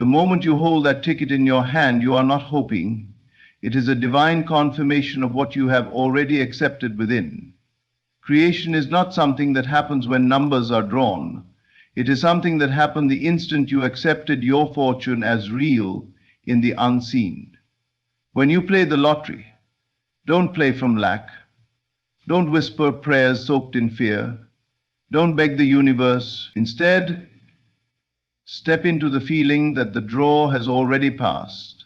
The moment you hold that ticket in your hand, you are not hoping. It is a divine confirmation of what you have already accepted within. Creation is not something that happens when numbers are drawn. It is something that happened the instant you accepted your fortune as real in the unseen. When you play the lottery, don't play from lack. Don't whisper prayers soaked in fear. Don't beg the universe. Instead, step into the feeling that the draw has already passed,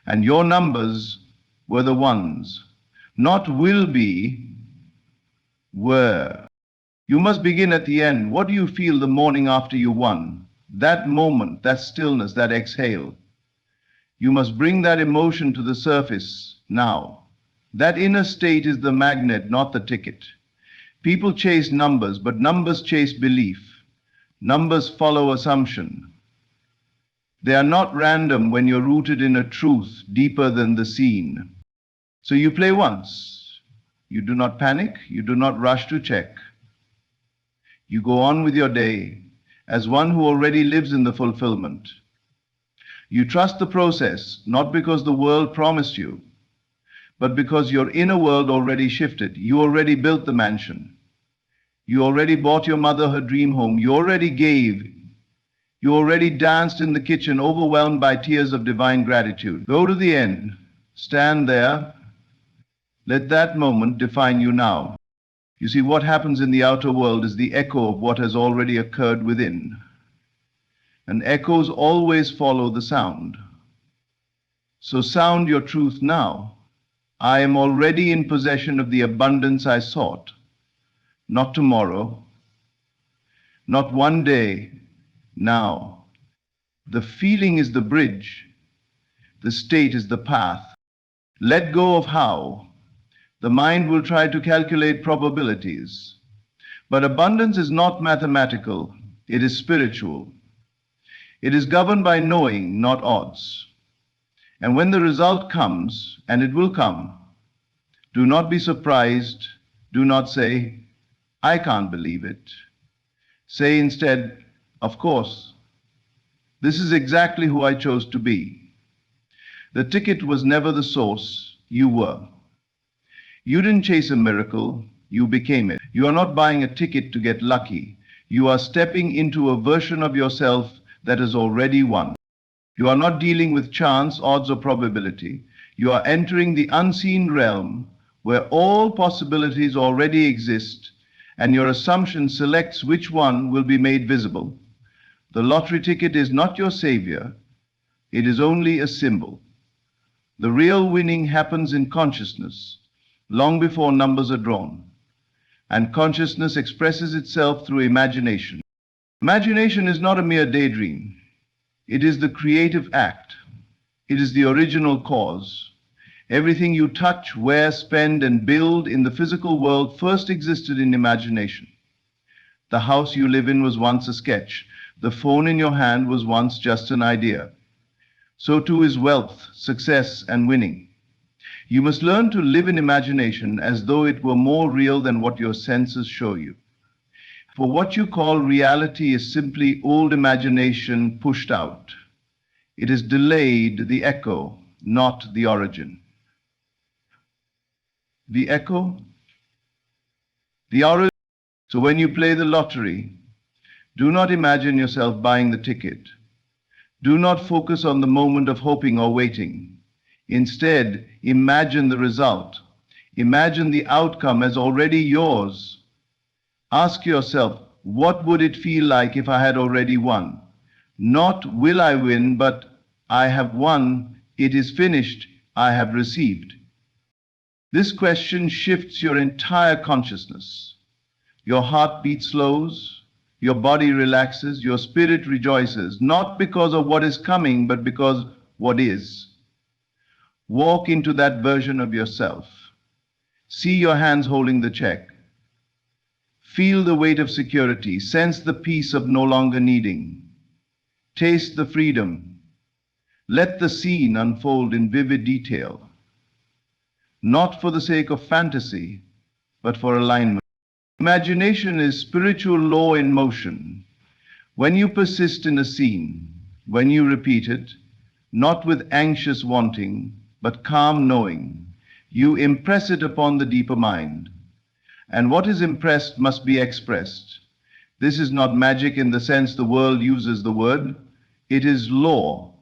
and your numbers were the ones, not will be, were. You must begin at the end. What do you feel the morning after you won? That moment, that stillness, that exhale. You must bring that emotion to the surface now. That inner state is the magnet, not the ticket. People chase numbers, but numbers chase belief. Numbers follow assumption. They are not random when you're rooted in a truth deeper than the seen. So you play once. You do not panic. You do not rush to check. You go on with your day as one who already lives in the fulfillment. You trust the process, not because the world promised you, but because your inner world already shifted. You already built the mansion. You already bought your mother her dream home. You already gave. You already danced in the kitchen, overwhelmed by tears of divine gratitude. Go to the end. Stand there. Let that moment define you now. You see, what happens in the outer world is the echo of what has already occurred within. And echoes always follow the sound. So sound your truth now. I am already in possession of the abundance I sought. Not tomorrow, not one day, now. The feeling is the bridge. The state is the path. Let go of how. The mind will try to calculate probabilities. But abundance is not mathematical. It is spiritual. It is governed by knowing, not odds. And when the result comes, and it will come, do not be surprised. Do not say, I can't believe it. Say instead, of course, this is exactly who I chose to be. The ticket was never the source, you were. You didn't chase a miracle, you became it. You are not buying a ticket to get lucky. You are stepping into a version of yourself that has already won. You are not dealing with chance, odds, or probability. You are entering the unseen realm where all possibilities already exist, and your assumption selects which one will be made visible. The lottery ticket is not your savior. It is only a symbol. The real winning happens in consciousness, long before numbers are drawn. And consciousness expresses itself through imagination. Imagination is not a mere daydream. It is the creative act. It is the original cause. Everything you touch, wear, spend, and build in the physical world first existed in imagination. The house you live in was once a sketch. The phone in your hand was once just an idea. So too is wealth, success, and winning. You must learn to live in imagination as though it were more real than what your senses show you. For what you call reality is simply old imagination pushed out. It is delayed, the echo, not the origin. The echo, the origin. So when you play the lottery, do not imagine yourself buying the ticket. Do not focus on the moment of hoping or waiting. Instead, imagine the result. Imagine the outcome as already yours. Ask yourself, what would it feel like if I had already won? Not will I win, but I have won, it is finished, I have received. This question shifts your entire consciousness. Your heartbeat slows, your body relaxes, your spirit rejoices, not because of what is coming, but because what is. Walk into that version of yourself. See your hands holding the check. Feel the weight of security. Sense the peace of no longer needing. Taste the freedom. Let the scene unfold in vivid detail. Not for the sake of fantasy, but for alignment. Imagination is spiritual law in motion. When you persist in a scene, When you repeat it, not with anxious wanting, but calm knowing, you impress it upon the deeper mind. And what is impressed must be expressed. This is not magic in the sense the world uses the word. It is law.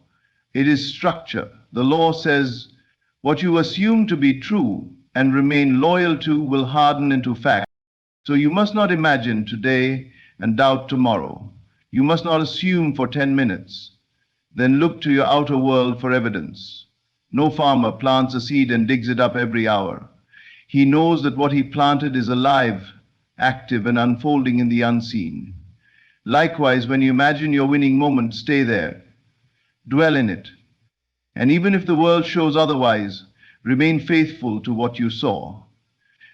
It is structure. The law says what you assume to be true and remain loyal to will harden into fact. So you must not imagine today and doubt tomorrow. You must not assume for 10 minutes, then look to your outer world for evidence. No farmer plants a seed and digs it up every hour. He knows that what he planted is alive, active, and unfolding in the unseen. Likewise, when you imagine your winning moment, stay there. Dwell in it. And even if the world shows otherwise, remain faithful to what you saw.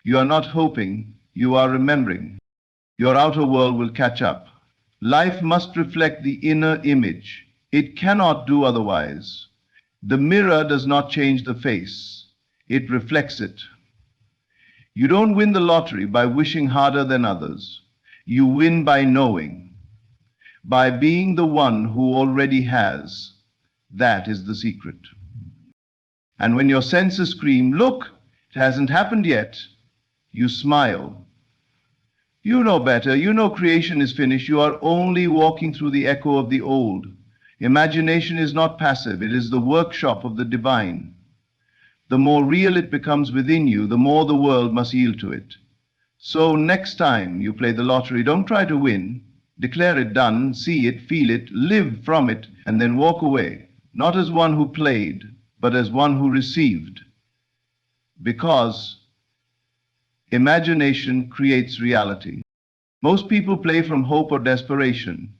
You are not hoping, you are remembering. Your outer world will catch up. Life must reflect the inner image. It cannot do otherwise. The mirror does not change the face. It reflects it. You don't win the lottery by wishing harder than others. You win by knowing, by being the one who already has. That is the secret. And when your senses scream, "Look, it hasn't happened yet," you smile. You know better. You know creation is finished. You are only walking through the echo of the old. Imagination is not passive. It is the workshop of the divine. The more real it becomes within you, the more the world must yield to it. So next time you play the lottery, don't try to win. Declare it done, see it, feel it, live from it, and then walk away, not as one who played, but as one who received. Because imagination creates reality. Most people play from hope or desperation.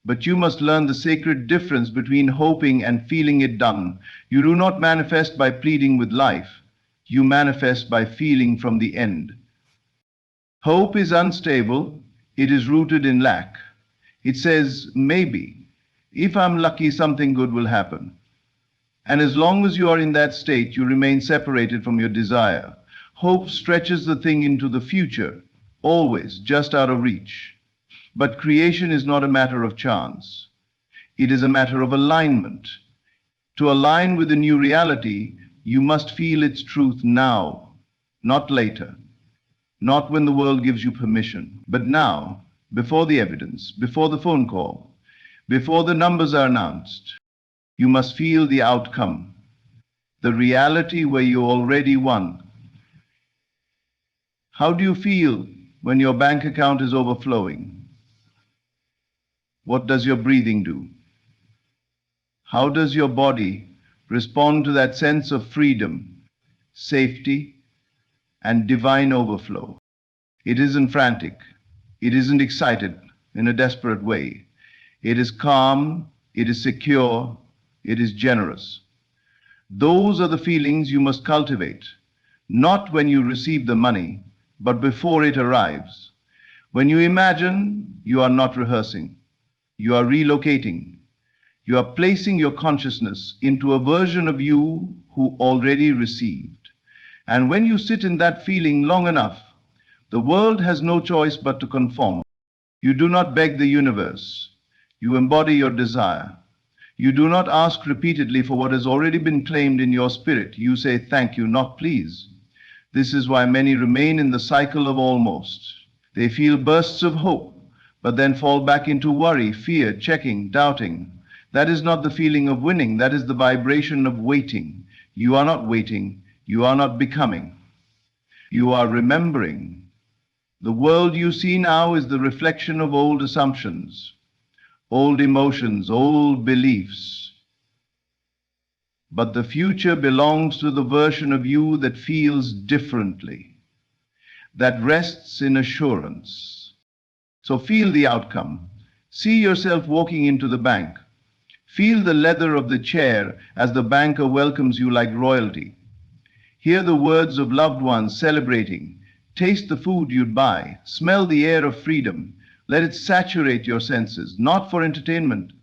But you must learn the sacred difference between hoping and feeling it done. You do not manifest by pleading with life. You manifest by feeling from the end. Hope is unstable. It is rooted in lack. It says, maybe. If I'm lucky, something good will happen. And as long as you are in that state, you remain separated from your desire. Hope stretches the thing into the future, always just out of reach. But creation is not a matter of chance. It is a matter of alignment. To align with the new reality, you must feel its truth now, not later, not when the world gives you permission, but now, before the evidence, before the phone call, before the numbers are announced. You must feel the outcome, the reality where you already won. How do you feel when your bank account is overflowing? What does your breathing do? How does your body respond to that sense of freedom, safety, and divine overflow? It isn't frantic. It isn't excited in a desperate way. It is calm, it is secure, it is generous. Those are the feelings you must cultivate, not when you receive the money, but before it arrives. When you imagine, you are not rehearsing. You are relocating. You are placing your consciousness into a version of you who already received. And when you sit in that feeling long enough, the world has no choice but to conform. You do not beg the universe. You embody your desire. You do not ask repeatedly for what has already been claimed in your spirit. You say thank you, not please. This is why many remain in the cycle of almost. They feel bursts of hope, but then fall back into worry, fear, checking, doubting. That is not the feeling of winning. That is the vibration of waiting. You are not waiting. You are not becoming. You are remembering. The world you see now is the reflection of old assumptions, old emotions, old beliefs. But the future belongs to the version of you that feels differently, that rests in assurance. So feel the outcome. See yourself walking into the bank. Feel the leather of the chair as the banker welcomes you like royalty. Hear the words of loved ones celebrating. Taste the food you'd buy. Smell the air of freedom. Let it saturate your senses, not for entertainment,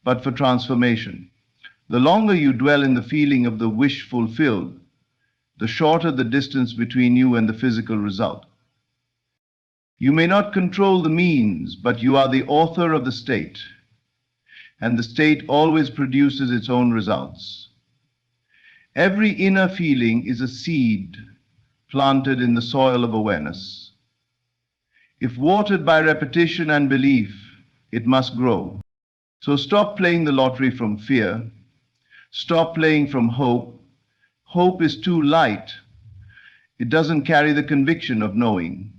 but for transformation. The longer you dwell in the feeling of the wish fulfilled, the shorter the distance between you and the physical result. You may not control the means, but you are the author of the state. and the state always produces its own results. Every inner feeling is a seed planted in the soil of awareness. If watered by repetition and belief, it must grow. So stop playing the lottery from fear. Stop playing from hope. Hope is too light. It doesn't carry the conviction of knowing.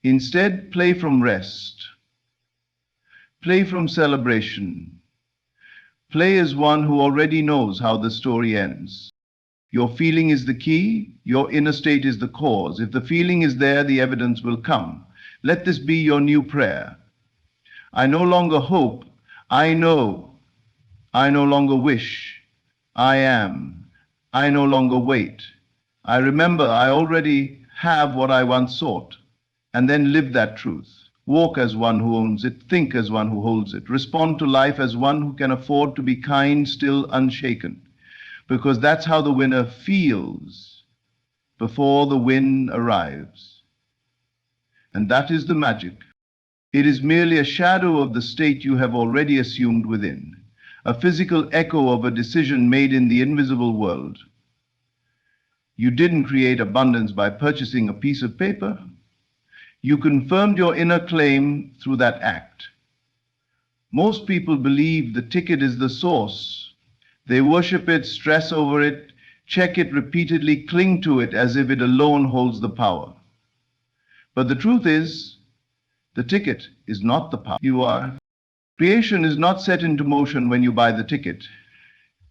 Instead, play from rest. Play from celebration. Play as one who already knows how the story ends. Your feeling is the key, your inner state is the cause. If the feeling is there, the evidence will come. Let this be your new prayer. I no longer hope, I know. I no longer wish, I am. I no longer wait. I remember I already have what I once sought, and then live that truth. Walk as one who owns it, think as one who holds it, respond to life as one who can afford to be kind, still unshaken, because that's how the winner feels before the win arrives. And that is the magic. It is merely a shadow of the state you have already assumed within, a physical echo of a decision made in the invisible world. You didn't create abundance by purchasing a piece of paper. You confirmed your inner claim through that act. Most people believe the ticket is the source. They worship it, stress over it, check it repeatedly, cling to it as if it alone holds the power. But the truth is, the ticket is not the power. You are. Creation is not set into motion when you buy the ticket.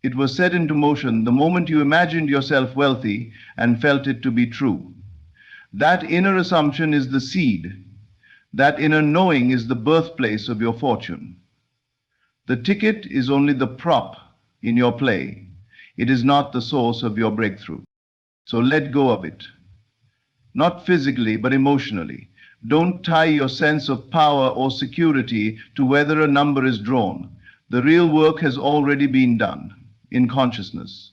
It was set into motion the moment you imagined yourself wealthy and felt it to be true. That inner assumption is the seed. That inner knowing is the birthplace of your fortune. The ticket is only the prop in your play. It is not the source of your breakthrough. So let go of it. Not physically, but emotionally. Don't tie your sense of power or security to whether a number is drawn. The real work has already been done in consciousness.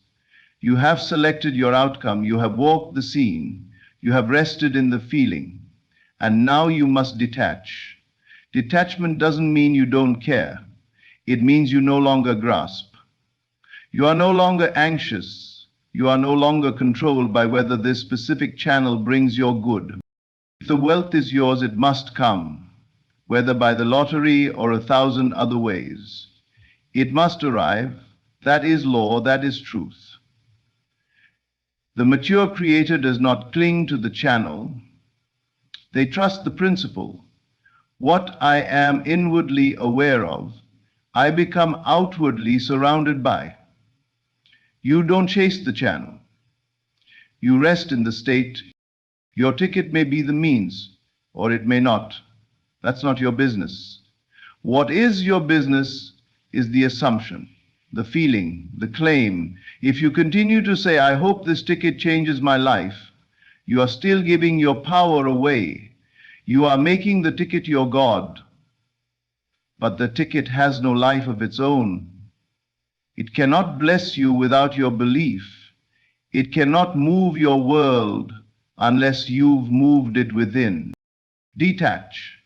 You have selected your outcome. You have walked the scene. You have rested in the feeling. And now you must detach. Detachment doesn't mean you don't care. It means you no longer grasp. You are no longer anxious. You are no longer controlled by whether this specific channel brings your good. If the wealth is yours, it must come, whether by the lottery or 1,000 other ways. It must arrive. That is law, that is truth. The mature creator does not cling to the channel. They trust the principle. What I am inwardly aware of, I become outwardly surrounded by. You don't chase the channel. You rest in the state. Your ticket may be the means, or it may not. That's not your business. What is your business is the assumption, the feeling, the claim. If you continue to say, I hope this ticket changes my life, you are still giving your power away. You are making the ticket your God. But the ticket has no life of its own. It cannot bless you without your belief. It cannot move your world unless you've moved it within. Detach.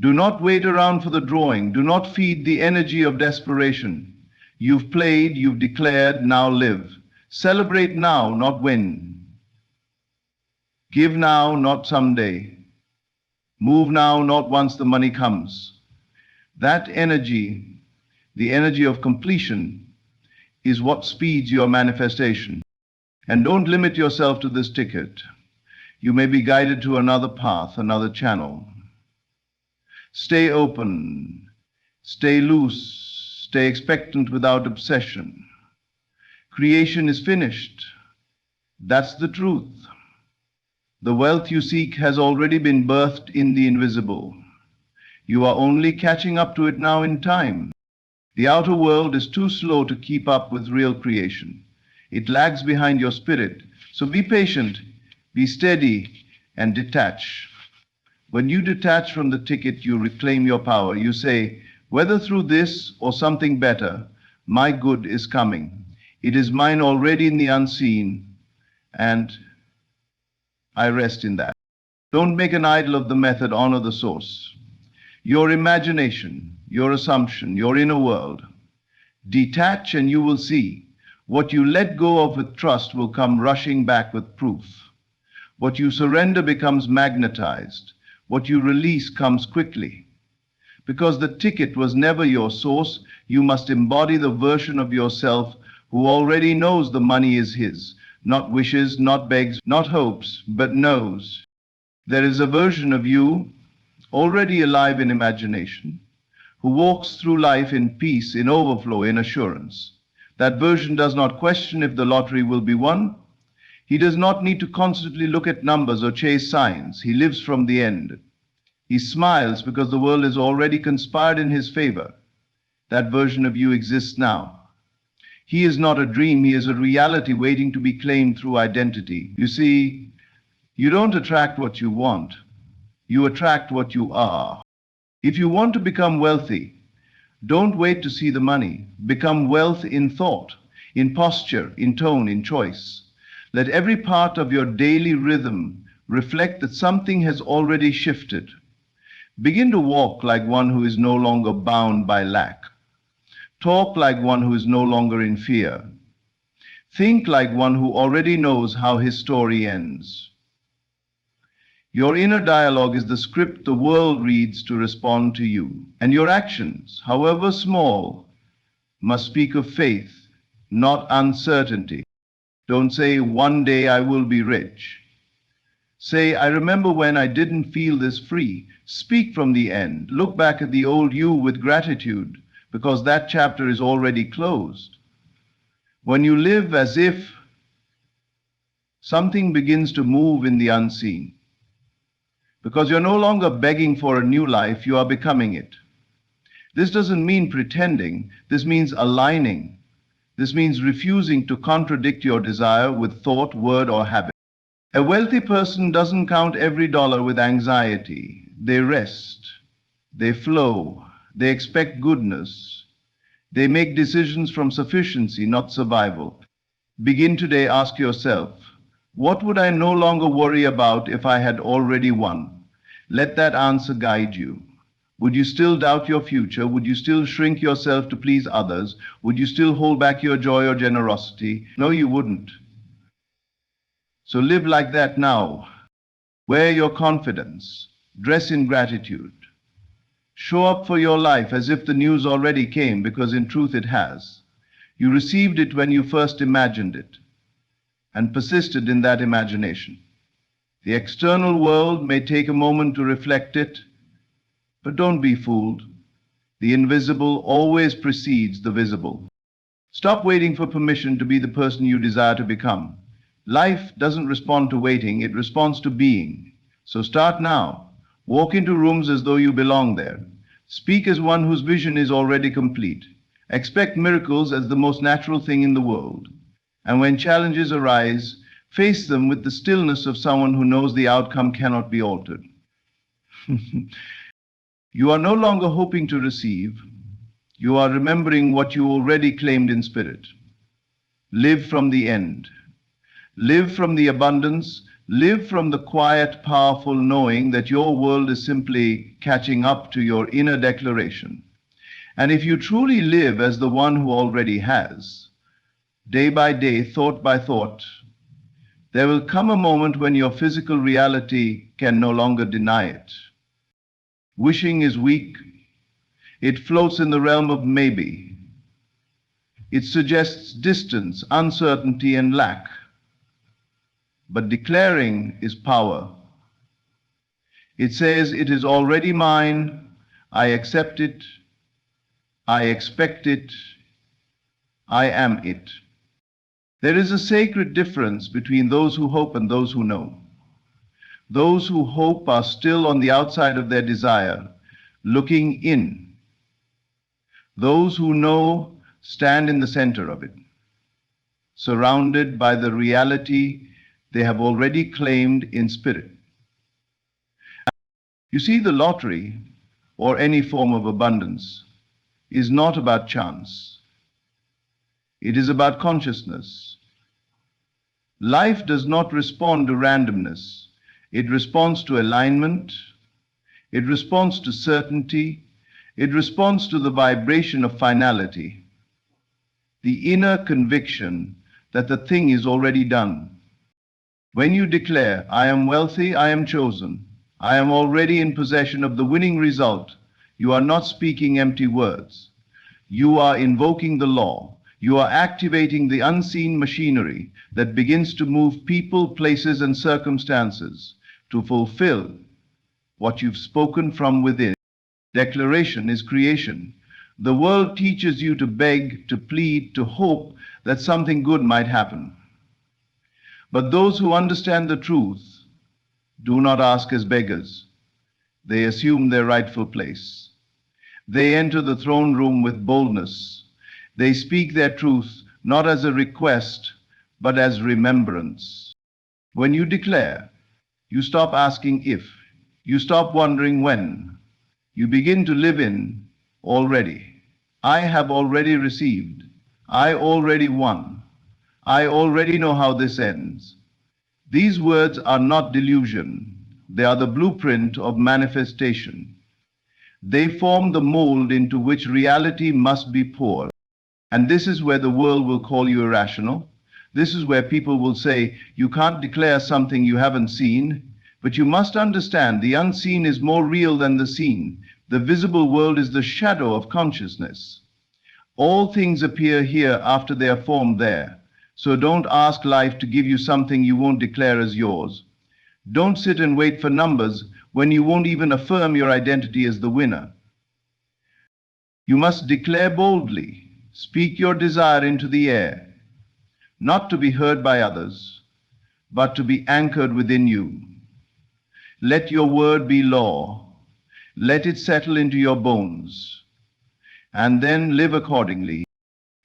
Do not wait around for the drawing. Do not feed the energy of desperation. You've played, you've declared, now live. Celebrate now, not when. Give now, not someday. Move now, not once the money comes. That energy, the energy of completion, is what speeds your manifestation. And don't limit yourself to this ticket. You may be guided to another path, another channel. Stay open, stay loose, stay expectant without obsession. Creation is finished. That's the truth. The wealth you seek has already been birthed in the invisible. You are only catching up to it now in time. The outer world is too slow to keep up with real creation. It lags behind your spirit. So be patient, be steady, and detach. When you detach from the ticket, you reclaim your power. You say, whether through this or something better, my good is coming. It is mine already in the unseen, and I rest in that. Don't make an idol of the method, honor the source. Your imagination, your assumption, your inner world. Detach and you will see. What you let go of with trust will come rushing back with proof. What you surrender becomes magnetized. What you release comes quickly. Because the ticket was never your source, you must embody the version of yourself who already knows the money is his, not wishes, not begs, not hopes, but knows. There is a version of you already alive in imagination, who walks through life in peace, in overflow, in assurance. That version does not question if the lottery will be won. He does not need to constantly look at numbers or chase signs. He lives from the end. He smiles because the world has already conspired in his favor. That version of you exists now. He is not a dream, he is a reality waiting to be claimed through identity. You see, you don't attract what you want, you attract what you are. If you want to become wealthy, don't wait to see the money. Become wealth in thought, in posture, in tone, in choice. Let every part of your daily rhythm reflect that something has already shifted. Begin to walk like one who is no longer bound by lack. Talk like one who is no longer in fear. Think like one who already knows how his story ends. Your inner dialogue is the script the world reads to respond to you. And your actions, however small, must speak of faith, not uncertainty. Don't say, "One day I will be rich." Say, "I remember when I didn't feel this free." Speak from the end. Look back at the old you with gratitude, because that chapter is already closed. When you live as if, something begins to move in the unseen. Because you're no longer begging for a new life, you are becoming it. This doesn't mean pretending, this means aligning. This means refusing to contradict your desire with thought, word, or habit. A wealthy person doesn't count every dollar with anxiety. They rest, they flow, they expect goodness. They make decisions from sufficiency, not survival. Begin today, ask yourself, what would I no longer worry about if I had already won? Let that answer guide you. Would you still doubt your future? Would you still shrink yourself to please others? Would you still hold back your joy or generosity? No, you wouldn't. So live like that now. Wear your confidence. Dress in gratitude. Show up for your life as if the news already came, because in truth it has. You received it when you first imagined it and persisted in that imagination. The external world may take a moment to reflect it, but don't be fooled. The invisible always precedes the visible. Stop waiting for permission to be the person you desire to become. Life doesn't respond to waiting, it responds to being. So start now. Walk into rooms as though you belong there. Speak as one whose vision is already complete. Expect miracles as the most natural thing in the world. And when challenges arise, face them with the stillness of someone who knows the outcome cannot be altered. You are no longer hoping to receive. You are remembering what you already claimed in spirit. Live from the end. Live from the abundance. Live from the quiet, powerful knowing that your world is simply catching up to your inner declaration. And if you truly live as the one who already has, day by day, thought by thought, there will come a moment when your physical reality can no longer deny it. Wishing is weak. It floats in the realm of maybe. It suggests distance, uncertainty, and lack. But declaring is power. It says, "It is already mine, I accept it, I expect it, I am it." There is a sacred difference between those who hope and those who know. Those who hope are still on the outside of their desire, looking in. Those who know stand in the center of it, surrounded by the reality they have already claimed in spirit. You see, the lottery, or any form of abundance, is not about chance. It is about consciousness. Life does not respond to randomness. It responds to alignment. It responds to certainty. It responds to the vibration of finality, the inner conviction that the thing is already done. When you declare, I am wealthy, I am chosen, I am already in possession of the winning result, you are not speaking empty words. You are invoking the law. You are activating the unseen machinery that begins to move people, places, and circumstances to fulfill what you've spoken from within. Declaration is creation. The world teaches you to beg, to plead, to hope that something good might happen. But those who understand the truth do not ask as beggars. They assume their rightful place. They enter the throne room with boldness. They speak their truth not as a request, but as remembrance. When you declare, you stop asking if. You stop wondering when. You begin to live in already. I have already received. I already won. I already know how this ends. These words are not delusion. They are the blueprint of manifestation. They form the mold into which reality must be poured. And this is where the world will call you irrational. This is where people will say, you can't declare something you haven't seen. But you must understand the unseen is more real than the seen. The visible world is the shadow of consciousness. All things appear here after they are formed there. So don't ask life to give you something you won't declare as yours. Don't sit and wait for numbers when you won't even affirm your identity as the winner. You must declare boldly, speak your desire into the air, not to be heard by others, but to be anchored within you. Let your word be law. Let it settle into your bones, and then live accordingly.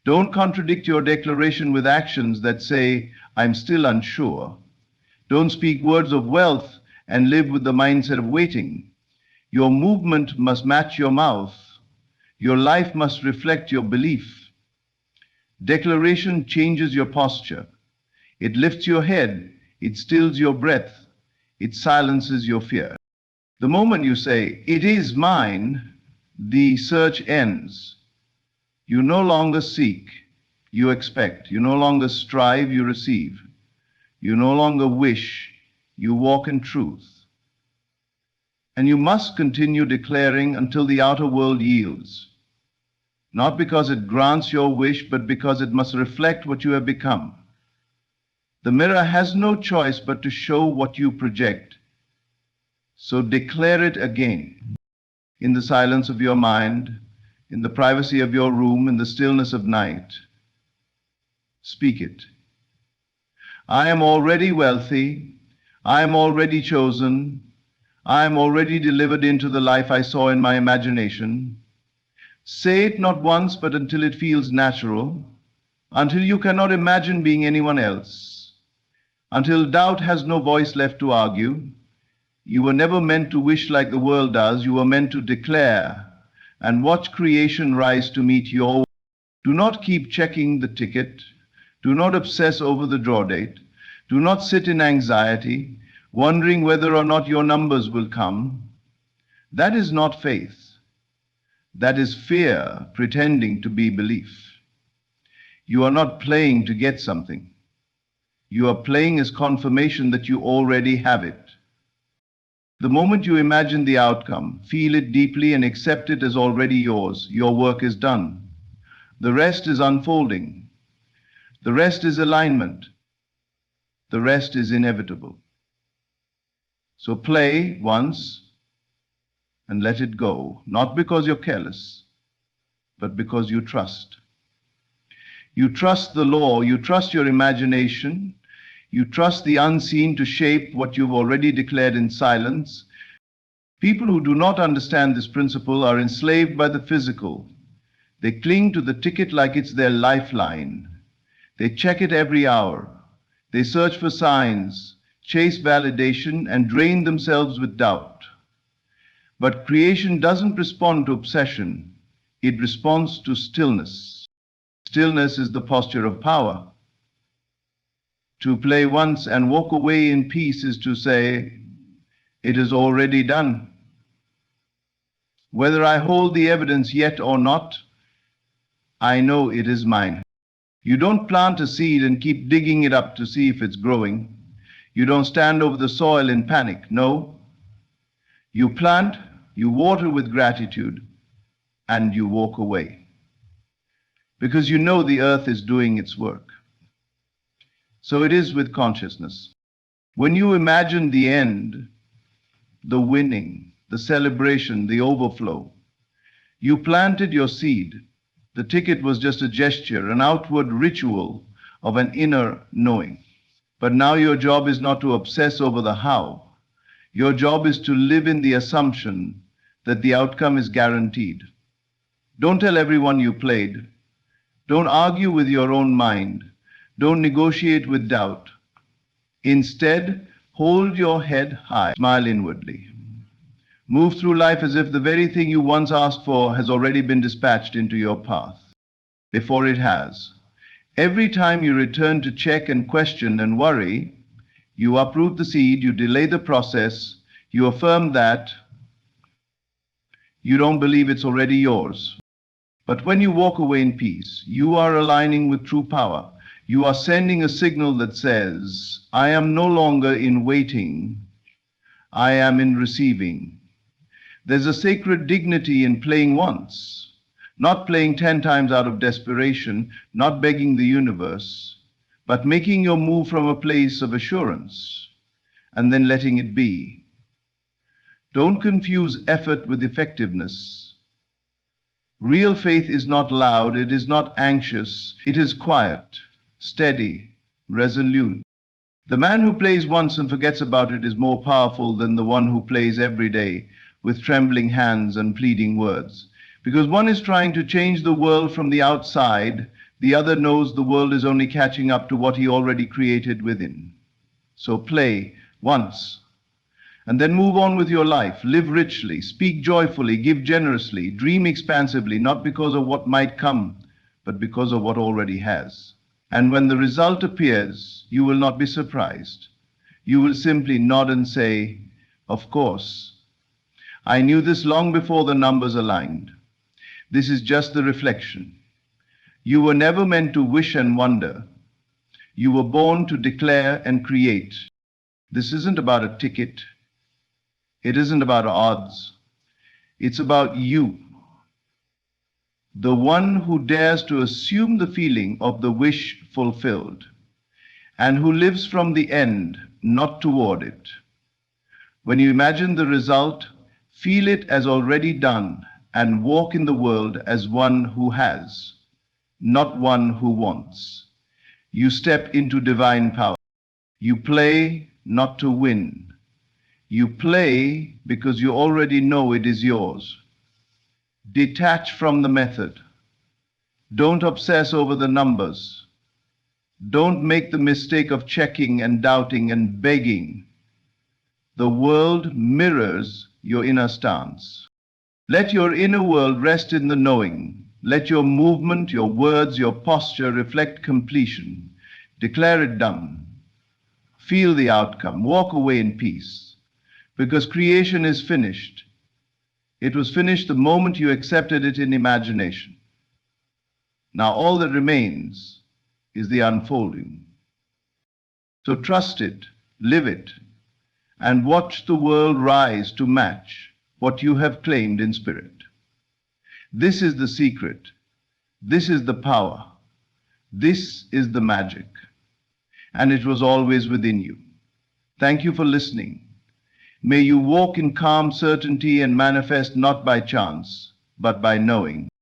Don't contradict your declaration with actions that say, I'm still unsure. Don't speak words of wealth and live with the mindset of waiting. Your movement must match your mouth. Your life must reflect your belief. Declaration changes your posture. It lifts your head. It stills your breath. It silences your fear. The moment you say, it is mine, the search ends. You no longer seek, you expect. You no longer strive, you receive. You no longer wish, you walk in truth. And you must continue declaring until the outer world yields, not because it grants your wish, but because it must reflect what you have become. The mirror has no choice but to show what you project. So declare it again, in the silence of your mind, in the privacy of your room, in the stillness of night. Speak it. I am already wealthy. I am already chosen. I am already delivered into the life I saw in my imagination. Say it not once, but until it feels natural, until you cannot imagine being anyone else, until doubt has no voice left to argue. You were never meant to wish like the world does. You were meant to declare and watch creation rise to meet your. Do not keep checking the ticket. Do not obsess over the draw date. Do not sit in anxiety, wondering whether or not your numbers will come. That is not faith. That is fear pretending to be belief. You are not playing to get something. You are playing as confirmation that you already have it. The moment you imagine the outcome, feel it deeply and accept it as already yours, your work is done. The rest is unfolding. The rest is alignment. The rest is inevitable. So play once and let it go, not because you're careless, but because you trust. You trust the law, you trust your imagination, you trust the unseen to shape what you've already declared in silence. People who do not understand this principle are enslaved by the physical. They cling to the ticket like it's their lifeline. They check it every hour. They search for signs, chase validation, and drain themselves with doubt. But creation doesn't respond to obsession. It responds to stillness. Stillness is the posture of power. To play once and walk away in peace is to say, it is already done. Whether I hold the evidence yet or not, I know it is mine. You don't plant a seed and keep digging it up to see if it's growing. You don't stand over the soil in panic. No. You plant, you water with gratitude, and you walk away. Because you know the earth is doing its work. So it is with consciousness. When you imagine the end, the winning, the celebration, the overflow, you planted your seed. The ticket was just a gesture, an outward ritual of an inner knowing. But now your job is not to obsess over the how. Your job is to live in the assumption that the outcome is guaranteed. Don't tell everyone you played. Don't argue with your own mind. Don't negotiate with doubt. Instead, hold your head high, smile inwardly. Move through life as if the very thing you once asked for has already been dispatched into your path, before it has. Every time you return to check and question and worry, you uproot the seed, you delay the process, you affirm that you don't believe it's already yours. But when you walk away in peace, you are aligning with true power. You are sending a signal that says, I am no longer in waiting, I am in receiving. There's a sacred dignity in playing once, not playing 10 times out of desperation, not begging the universe, but making your move from a place of assurance and then letting it be. Don't confuse effort with effectiveness. Real faith is not loud, it is not anxious, it is quiet, steady, resolute. The man who plays once and forgets about it is more powerful than the one who plays every day with trembling hands and pleading words. Because one is trying to change the world from the outside, the other knows the world is only catching up to what he already created within. So play once, and then move on with your life. Live richly, speak joyfully, give generously, dream expansively, not because of what might come, but because of what already has. And when the result appears, you will not be surprised. You will simply nod and say, of course. I knew this long before the numbers aligned. This is just the reflection. You were never meant to wish and wonder. You were born to declare and create. This isn't about a ticket. It isn't about odds. It's about you. The one who dares to assume the feeling of the wish fulfilled, and who lives from the end, not toward it. When you imagine the result, feel it as already done, and walk in the world as one who has, not one who wants. You step into divine power. You play not to win. You play because you already know it is yours. Detach from the method. Don't obsess over the numbers. Don't make the mistake of checking and doubting and begging. The world mirrors your inner stance. Let your inner world rest in the knowing. Let your movement, your words, your posture reflect completion. Declare it done. Feel the outcome. Walk away in peace. Because creation is finished. It was finished the moment you accepted it in imagination. Now all that remains is the unfolding. So trust it, live it, and watch the world rise to match what you have claimed in spirit. This is the secret. This is the power. This is the magic. And it was always within you. Thank you for listening. May you walk in calm certainty and manifest not by chance, but by knowing.